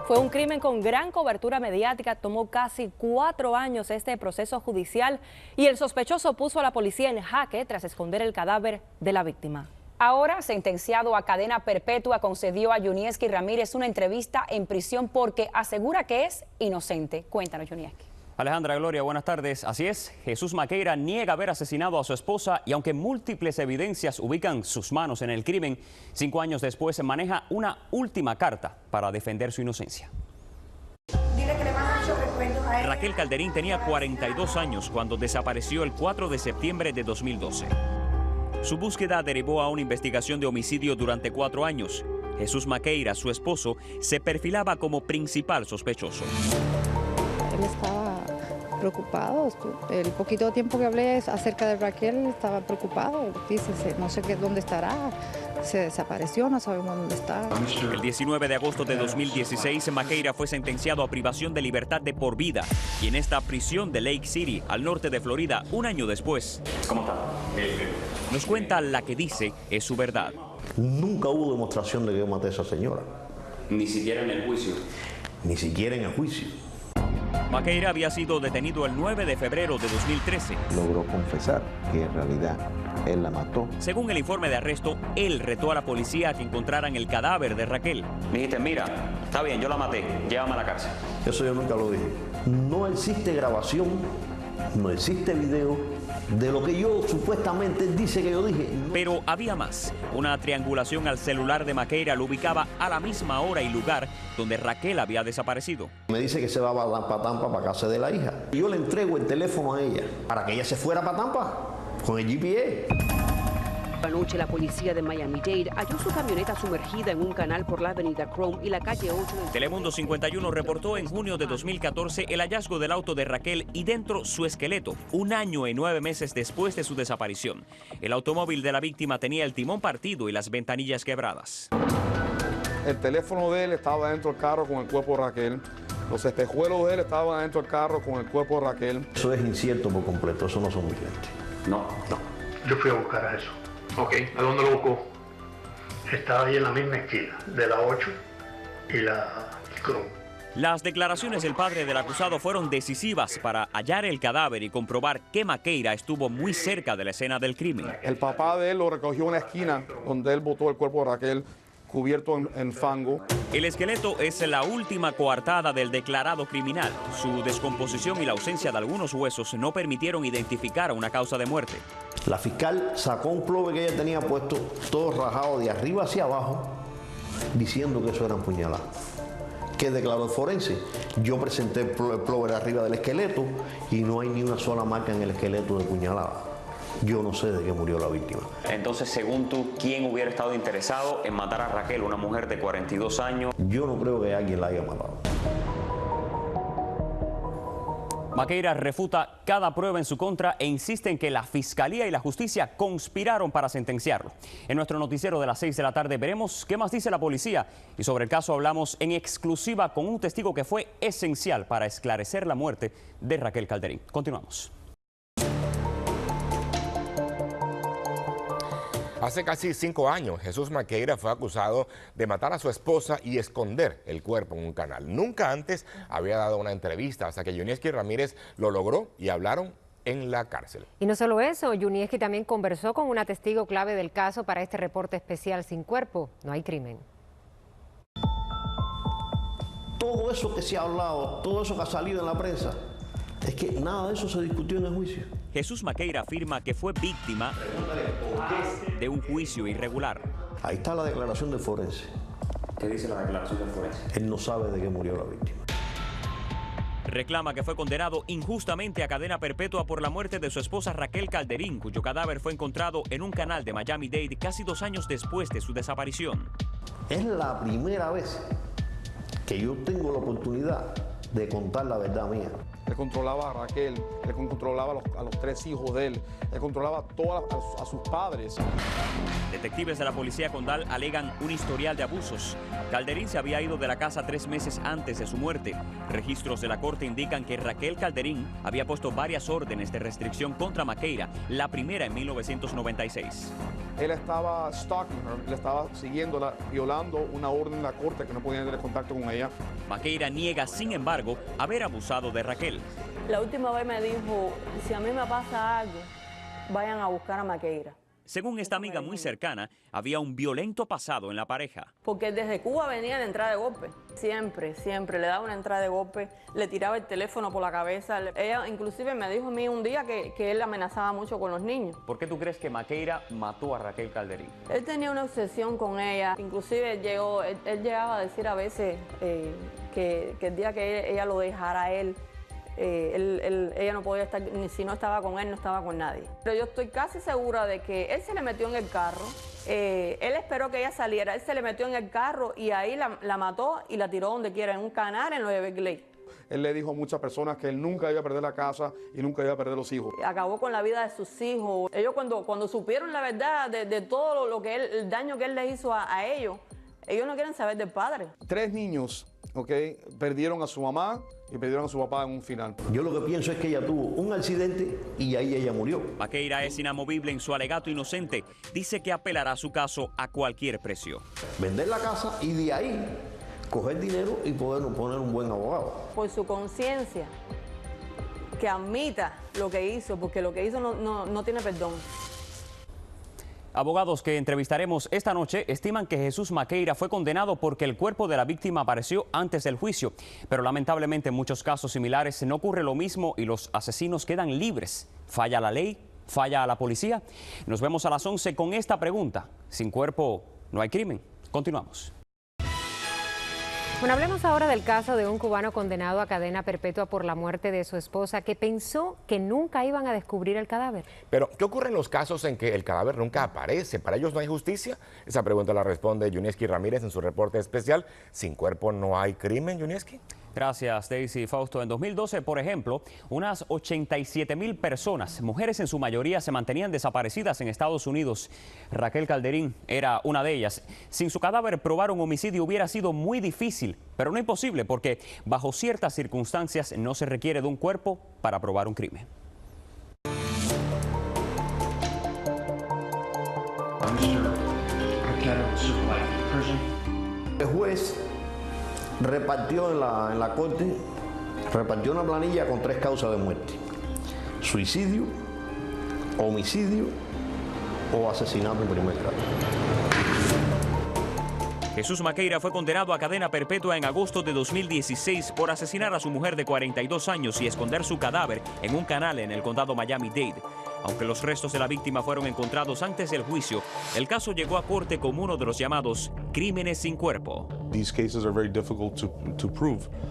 Fue un crimen con gran cobertura mediática, tomó casi 4 años este proceso judicial y el sospechoso puso a la policía en jaque tras esconder el cadáver de la víctima. Ahora, sentenciado a cadena perpetua, concedió a Yunieski Ramírez una entrevista en prisión porque asegura que es inocente. Cuéntanos, Yunieski. Alejandra, Gloria, buenas tardes. Así es, Jesús Maqueira niega haber asesinado a su esposa y aunque múltiples evidencias ubican sus manos en el crimen, 5 años después maneja una última carta para defender su inocencia. Dile que le mando muchos recuerdos a él. Raquel Calderín tenía 42 años cuando desapareció el 4 de septiembre de 2012. Su búsqueda derivó a una investigación de homicidio durante 4 años. Jesús Maqueira, su esposo, se perfilaba como principal sospechoso. Él estaba preocupado. El poquito tiempo que hablé acerca de Raquel estaba preocupado. Dice, no sé dónde estará, se desapareció, no sabemos dónde está. El 19 de agosto de 2016, Maqueira fue sentenciado a privación de libertad de por vida y en esta prisión de Lake City, al norte de Florida, un año después. ¿Cómo está? Nos cuenta la que dice es su verdad. Nunca hubo demostración de que yo maté a esa señora. Ni siquiera en el juicio. Ni siquiera en el juicio. Maqueira había sido detenido el 9 de febrero de 2013. Logró confesar que en realidad él la mató. Según el informe de arresto, él retó a la policía a que encontraran el cadáver de Raquel. Me dijiste, mira, está bien, yo la maté, llévame a la cárcel. Eso yo nunca lo dije. No existe grabación, no existe video de lo que yo supuestamente dice que yo dije. Pero había más. Una triangulación al celular de Maqueira lo ubicaba a la misma hora y lugar donde Raquel había desaparecido. Me dice que se va para Tampa, para casa de la hija. Yo le entrego el teléfono a ella para que ella se fuera para Tampa con el GPS. Anoche la policía de Miami-Dade halló su camioneta sumergida en un canal por la avenida Chrome y la calle 8. Telemundo 51 reportó en junio de 2014 el hallazgo del auto de Raquel y dentro su esqueleto, 1 año y 9 meses después de su desaparición. El automóvil de la víctima tenía el timón partido y las ventanillas quebradas. El teléfono de él estaba dentro del carro con el cuerpo de Raquel. Los espejuelos de él estaban dentro del carro con el cuerpo de Raquel. Eso es incierto por completo, eso no son mis lentes. No. Yo fui a buscar a eso. Ok, ¿a dónde lo buscó? Estaba ahí en la misma esquina, de la 8 y la Chrome. Las declaraciones del padre del acusado fueron decisivas para hallar el cadáver y comprobar que Maqueira estuvo muy cerca de la escena del crimen. El papá de él lo recogió en la esquina donde él botó el cuerpo de Raquel, cubierto en fango. El esqueleto es la última coartada del declarado criminal. Su descomposición y la ausencia de algunos huesos no permitieron identificar una causa de muerte. La fiscal sacó un plover que ella tenía puesto, todo rajado de arriba hacia abajo, diciendo que eso eran puñaladas. ¿Qué declaró el forense? Yo presenté el plover arriba del esqueleto y no hay ni una sola marca en el esqueleto de puñalada. Yo no sé de qué murió la víctima. Entonces, según tú, ¿quién hubiera estado interesado en matar a Raquel, una mujer de 42 años? Yo no creo que alguien la haya matado. Maqueira refuta cada prueba en su contra e insiste en que la Fiscalía y la Justicia conspiraron para sentenciarlo. En nuestro noticiero de las 6 de la tarde veremos qué más dice la policía y sobre el caso hablamos en exclusiva con un testigo que fue esencial para esclarecer la muerte de Raquel Calderín. Continuamos. Hace casi 5 años, Jesús Maqueira fue acusado de matar a su esposa y esconder el cuerpo en un canal. Nunca antes había dado una entrevista hasta que Yunieski Ramírez lo logró y hablaron en la cárcel. Y no solo eso, Yunieski también conversó con una testigo clave del caso para este reporte especial Sin Cuerpo. No hay crimen. Todo eso que se ha hablado, todo eso que ha salido en la prensa, es que nada de eso se discutió en el juicio. Jesús Maqueira afirma que fue víctima de un juicio irregular. Ahí está la declaración del forense. ¿Qué dice la declaración del forense? Él no sabe de qué murió la víctima. Reclama que fue condenado injustamente a cadena perpetua por la muerte de su esposa Raquel Calderín, cuyo cadáver fue encontrado en un canal de Miami-Dade casi 2 años después de su desaparición. Es la primera vez que yo tengo la oportunidad de contar la verdad mía. él controlaba a Raquel, él controlaba a los 3 hijos de él, él controlaba a sus padres. Detectives de la policía condal alegan un historial de abusos. Calderín se había ido de la casa 3 meses antes de su muerte. Registros de la corte indican que Raquel Calderín había puesto varias órdenes de restricción contra Maqueira, la primera en 1996. Él estaba stalking her, le estaba siguiéndola, violando una orden de la corte que no podía tener contacto con ella. Maqueira niega, sin embargo, haber abusado de Raquel. La última vez me dijo, si a mí me pasa algo, vayan a buscar a Maqueira. Según esta amiga muy cercana, había un violento pasado en la pareja. Porque desde Cuba venía la entrada de golpe. Siempre le daba una entrada de golpe, le tiraba el teléfono por la cabeza. Ella inclusive me dijo a mí un día que él amenazaba mucho con los niños. ¿Por qué tú crees que Maqueira mató a Raquel Calderín? Él tenía una obsesión con ella. Inclusive él llegaba a decir a veces que el día que ella lo dejara a él, ella no podía estar, ni si no estaba con él, no estaba con nadie. Pero yo estoy casi segura de que él se le metió en el carro, él esperó que ella saliera, él se le metió en el carro y ahí la mató y la tiró donde quiera, en un canal en lo de Berkeley. Él le dijo a muchas personas que él nunca iba a perder la casa y nunca iba a perder los hijos. Acabó con la vida de sus hijos. Ellos cuando supieron la verdad de todo lo que el daño que él les hizo a ellos no quieren saber del padre. 3 niños, perdieron a su mamá y perdieron a su papá en un final. Yo lo que pienso es que ella tuvo un accidente y ahí ella murió. Maqueira es inamovible en su alegato inocente. Dice que apelará su caso a cualquier precio. Vender la casa y de ahí coger dinero y poder poner un buen abogado. Por su conciencia, que admita lo que hizo, porque lo que hizo no tiene perdón. Abogados que entrevistaremos esta noche estiman que Jesús Maqueira fue condenado porque el cuerpo de la víctima apareció antes del juicio. Pero lamentablemente en muchos casos similares no ocurre lo mismo y los asesinos quedan libres. ¿Falla la ley? ¿Falla a la policía? Nos vemos a las 11 con esta pregunta. Sin cuerpo no hay crimen. Continuamos. Bueno, hablemos ahora del caso de un cubano condenado a cadena perpetua por la muerte de su esposa, que pensó que nunca iban a descubrir el cadáver. Pero, ¿qué ocurre en los casos en que el cadáver nunca aparece? ¿Para ellos no hay justicia? Esa pregunta la responde Yunieski Ramírez en su reporte especial. ¿Sin cuerpo no hay crimen, Yunieski? Gracias, Daisy. Fausto. En 2012, por ejemplo, unas 87,000 personas, mujeres en su mayoría, se mantenían desaparecidas en Estados Unidos. Raquel Calderín era una de ellas. Sin su cadáver, probar un homicidio hubiera sido muy difícil, pero no imposible, porque bajo ciertas circunstancias no se requiere de un cuerpo para probar un crimen. El juez repartió en la corte, repartió una planilla con 3 causas de muerte: suicidio, homicidio o asesinato en primer grado. Jesús Maqueira fue condenado a cadena perpetua en agosto de 2016 por asesinar a su mujer de 42 años y esconder su cadáver en un canal en el condado Miami-Dade. Aunque los restos de la víctima fueron encontrados antes del juicio, el caso llegó a corte como uno de los llamados crímenes sin cuerpo.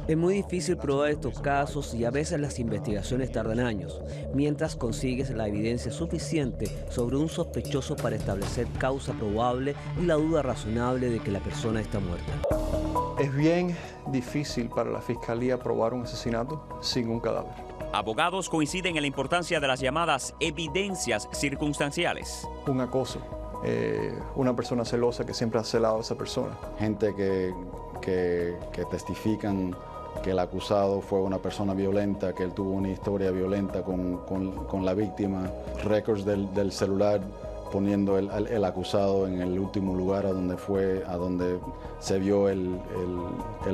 Es muy difícil probar estos casos y a veces las investigaciones tardan años, mientras consigues la evidencia suficiente sobre un sospechoso para establecer causa probable y la duda razonable de que la persona está muerta. Es bien difícil para la fiscalía probar un asesinato sin un cadáver. Abogados coinciden en la importancia de las llamadas evidencias circunstanciales. Un acoso, una persona celosa que siempre ha celado a esa persona. Gente que testifican que el acusado fue una persona violenta, que él tuvo una historia violenta con la víctima, récords del celular poniendo el acusado en el último lugar a donde se vio el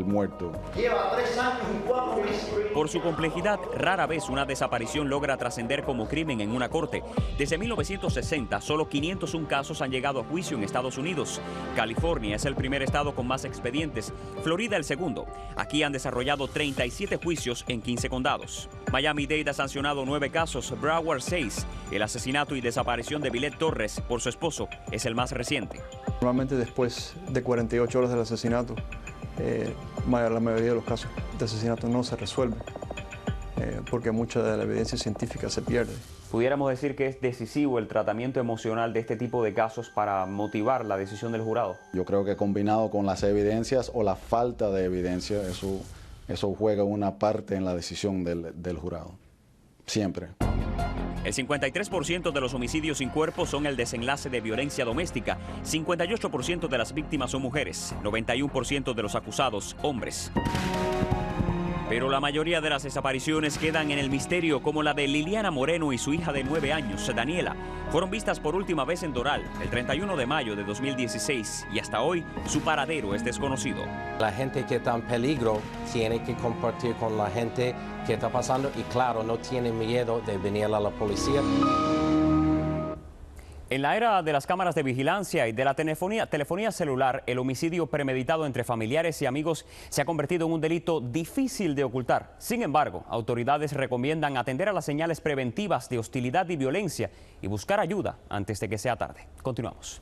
muerto. Lleva 3 años y 4 meses. Por su complejidad, rara vez una desaparición logra trascender como crimen en una corte. Desde 1960, solo 501 casos han llegado a juicio en Estados Unidos. California es el primer estado con más expedientes, Florida el segundo. Aquí han desarrollado 37 juicios en 15 condados. Miami-Dade ha sancionado 9 casos, Broward 6. El asesinato y desaparición de Vilette Torres por su esposo es el más reciente. Normalmente después de 48 horas del asesinato, la mayoría de los casos de asesinato no se resuelven, porque mucha de la evidencia científica se pierde. ¿Pudiéramos decir que es decisivo el tratamiento emocional de este tipo de casos para motivar la decisión del jurado? Yo creo que combinado con las evidencias o la falta de evidencia, eso Eso juega una parte en la decisión del jurado, siempre. El 53% de los homicidios sin cuerpo son el desenlace de violencia doméstica, 58% de las víctimas son mujeres, 91% de los acusados, hombres. Pero la mayoría de las desapariciones quedan en el misterio, como la de Liliana Moreno y su hija de 9 años, Daniela. Fueron vistas por última vez en Doral el 31 de mayo de 2016 y hasta hoy su paradero es desconocido. La gente que está en peligro tiene que compartir con la gente que está pasando y claro, no tiene miedo de venir a la policía. En la era de las cámaras de vigilancia y de la telefonía celular, el homicidio premeditado entre familiares y amigos se ha convertido en un delito difícil de ocultar. Sin embargo, autoridades recomiendan atender a las señales preventivas de hostilidad y violencia y buscar ayuda antes de que sea tarde. Continuamos.